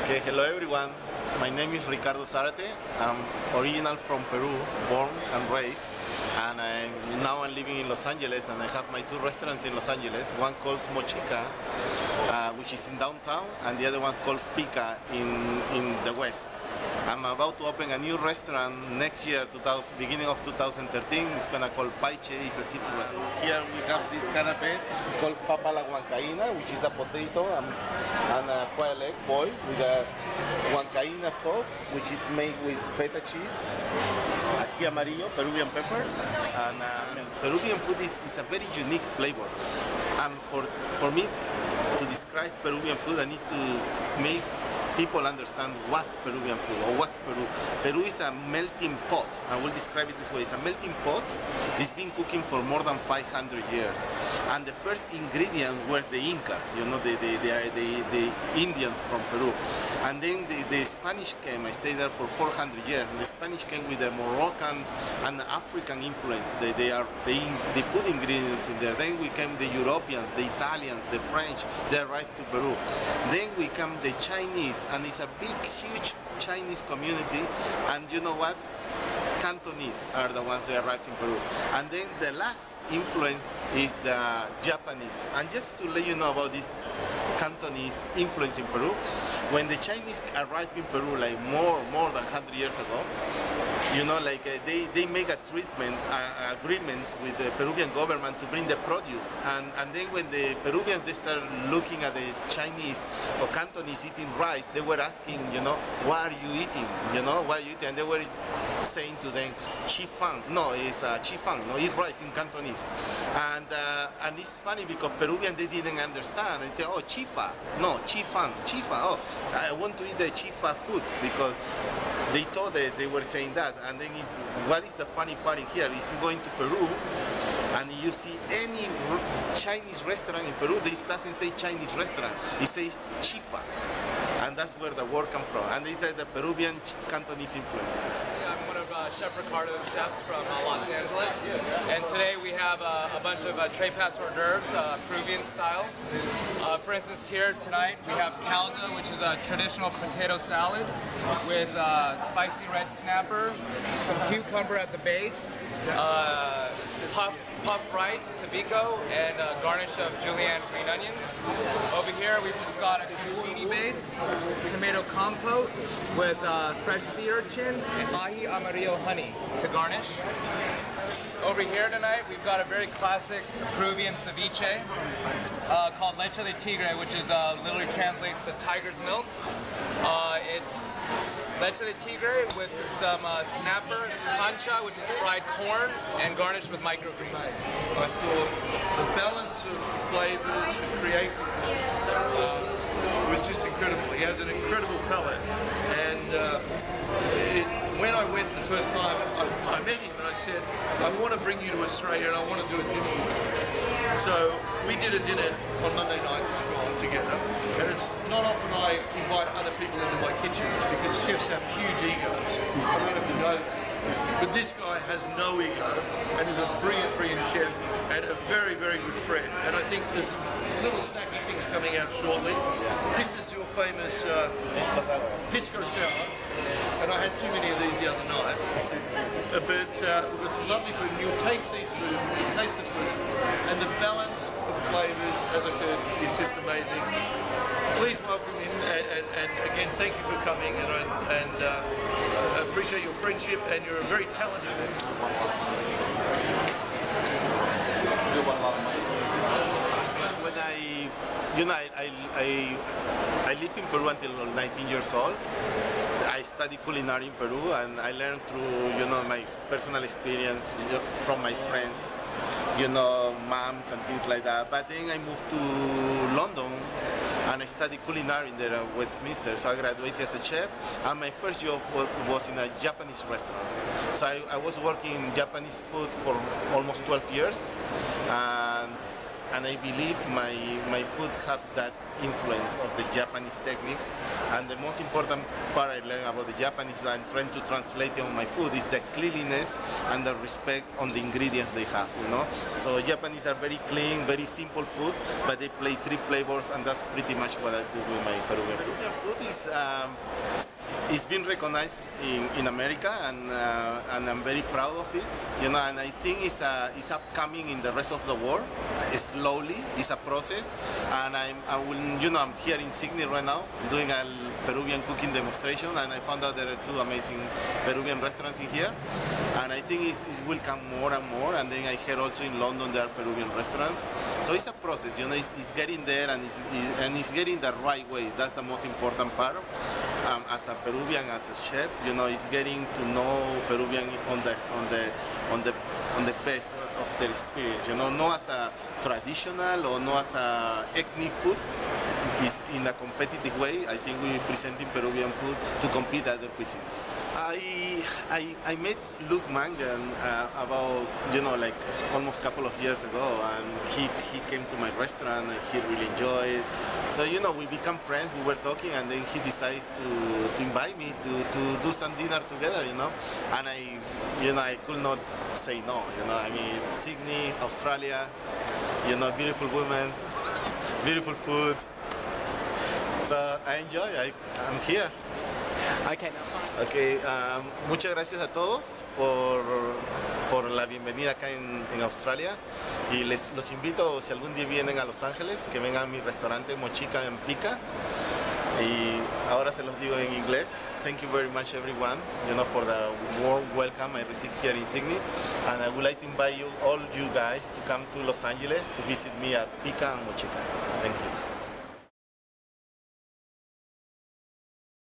Okay, hello everyone. My name is Ricardo Zarate. I'm original from Peru, born and raised, and now I'm living in Los Angeles, and I have my two restaurants in Los Angeles. One called Mochica, which is in downtown, and the other one called Pica in the west. I'm about to open a new restaurant next year, beginning of 2013. It's gonna call Paiche. It's a seafood restaurant. Here we have this canapé called papa la huancaína, which is a potato and a quail egg boiled with a huancaína sauce, which is made with feta cheese, ají amarillo, Peruvian peppers, and Peruvian food is a very unique flavor. And for me to describe Peruvian food, I need to make people understand what's Peruvian food or what's Peru. Peru is a melting pot. I will describe it this way. It's a melting pot that's been cooking for more than 500 years. And the first ingredient were the Incas, you know, the Indians from Peru. And then the Spanish came. I stayed there for 400 years. And the Spanish came with the Moroccans and African influence. They put ingredients in there. Then we came the Europeans, the Italians, the French. They arrived to Peru. Then we come the Chinese. And it's a big, huge Chinese community, and you know what? Cantonese are the ones that arrived in Peru. And then the last influence is the Japanese. And just to let you know about this Cantonese influence in Peru, when the Chinese arrived in Peru like more than 100 years ago, you know, like they make a treatment agreements with the Peruvian government to bring the produce, and then when the Peruvians they start looking at the Chinese or Cantonese eating rice, they were asking, you know, what are you eating? You know, what are you eating? And they were saying to them, chifang. No, it's chifang. No, eat rice in Cantonese. And it's funny because Peruvians they didn't understand. They say, oh, chifa. No, chifang, chifa. Oh, I want to eat the chifa food because they thought that they were saying that. And then what is the funny part in here? If you go into Peru and you see any Chinese restaurant in Peru, this doesn't say Chinese restaurant. It says chifa. And that's where the word comes from. And it's the Peruvian Cantonese influence. I'm one of Chef Ricardo's chefs from Los Angeles. And today we have a bunch of tres pas hors d'oeuvres, Peruvian style. For instance, here tonight we have calza, which is a traditional potato salad with spicy red snapper, some cucumber at the base, puff rice, tabico, and a garnish of julienne green onions. Over here we've just got a crostini base, tomato compote with fresh sea urchin and ají amarillo honey to garnish. Over here tonight we've got a very classic Peruvian ceviche called leche de tigre, which is literally translates to tiger's milk. It's leche de tigre with some snapper, cancha, which is fried corn, and garnished with microgreens. I thought the balance of flavors and creativeness was just incredible. He has an incredible palate, and when I went the first time, I met him and I said, I want to bring you to Australia and I want to do a dinner with you. So we did a dinner on Monday night just gone together, and it's not often I invite other people into my kitchens because chefs have huge egos. I don't know if you know that. But this guy has no ego and is a brilliant, brilliant chef and a very, very good friend. And I think there's some little snacky things coming out shortly. This is your famous pisco sour, and I had too many of these the other night. But we've got some lovely food, and you'll taste these food, you'll taste the food, and the balance of flavors, as I said, is just amazing. Please welcome him, and again, thank you for coming, and appreciate your friendship, and you're a very talented man. When I lived in Peru until 19 years old. I studied culinary in Peru, and I learned through, you know, my personal experience, you know, from my friends, you know, moms and things like that. But then I moved to London and I studied culinary there at Westminster. So I graduated as a chef, and my first job was in a Japanese restaurant. So I was working in Japanese food for almost 12 years, and I believe my food have that influence of the Japanese techniques. And the most important part I learned about the Japanese and trying to translate it on my food is the cleanliness and the respect on the ingredients they have, you know. So Japanese are very clean, very simple food, but they play 3 flavors, and that's pretty much what I do with my Peruvian food. Peruvian food is it's been recognized in America, and I'm very proud of it. You know, and I think it's upcoming in the rest of the world. Slowly, it's a process, and I'm here in Sydney right now doing a Peruvian cooking demonstration, and I found out there are 2 amazing Peruvian restaurants in here, and I think it will come more and more. And then I heard also in London there are Peruvian restaurants. So it's a process, you know. It's getting there, and it's getting the right way. That's the most important part. As a Peruvian, as a chef, you know, it's getting to know Peruvian on the best of their experience. You know, not as a traditional or not as a ethnic food. Is in a competitive way. I think we're presenting Peruvian food to compete other cuisines. I met Luke Mangan about, you know, like almost a couple of years ago, and he came to my restaurant and he really enjoyed it. So, you know, we become friends, we were talking, and then he decided to invite me to do some dinner together, you know. And I could not say no, you know. I mean, Sydney, Australia, you know, beautiful women, beautiful food. So I enjoy, I'm here. Okay, now fine. Okay, muchas gracias a todos por la bienvenida acá en Australia, y los invito, si algún día vienen a Los Ángeles, que vengan a mi restaurante Mochica en Pica. Y ahora se los digo en inglés. Thank you very much, everyone, you know, for the warm welcome I received here in Sydney, and I would like to invite all you guys to come to Los Angeles to visit me at Pica and Mochica. Thank you.